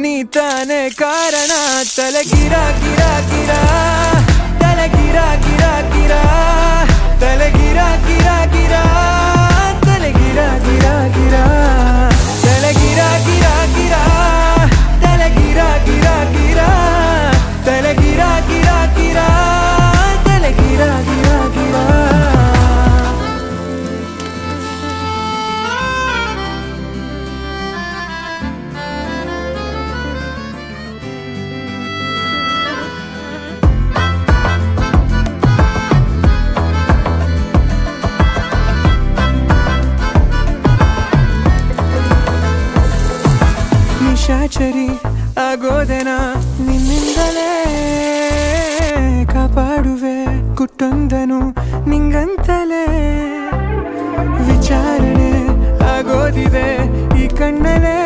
ನೀ ತಾನೇ ಕಾರಣ ತಲೆ ಗಿರ ಗಿರ ಗಿರ ತಲೆ ಗಿರ ಗಿರ ಗಿರ ತಲೆ ಗಿರ ಗಿರ ಗಿರ ತಲೆ ಗಿರ ಗಿರ ಗಿರ ತಲೆ ಗಿರ ಗಿರ ಗಿರ ತಲೆ ಗಿರ ಗಿರ ಗಿರ ತಲೆ ಗಿರ ಗಿರ ಗಿರ ತಲೆ ಗಿರ ಗಿರ ಗಿರ ನಿಶಾಚರಿ ಆಗೋದೆನಾ ನಿನ್ನಿಂದಲೇ ಕಾಪಾಡುವೆ ಕುಟ್ಟೊಂದನು ನಿಂಗಂತಲೇ ವಿಚಾರಣೆ ಆಗೋದಿದೆ ಈ ಕಣ್ಣಲೇ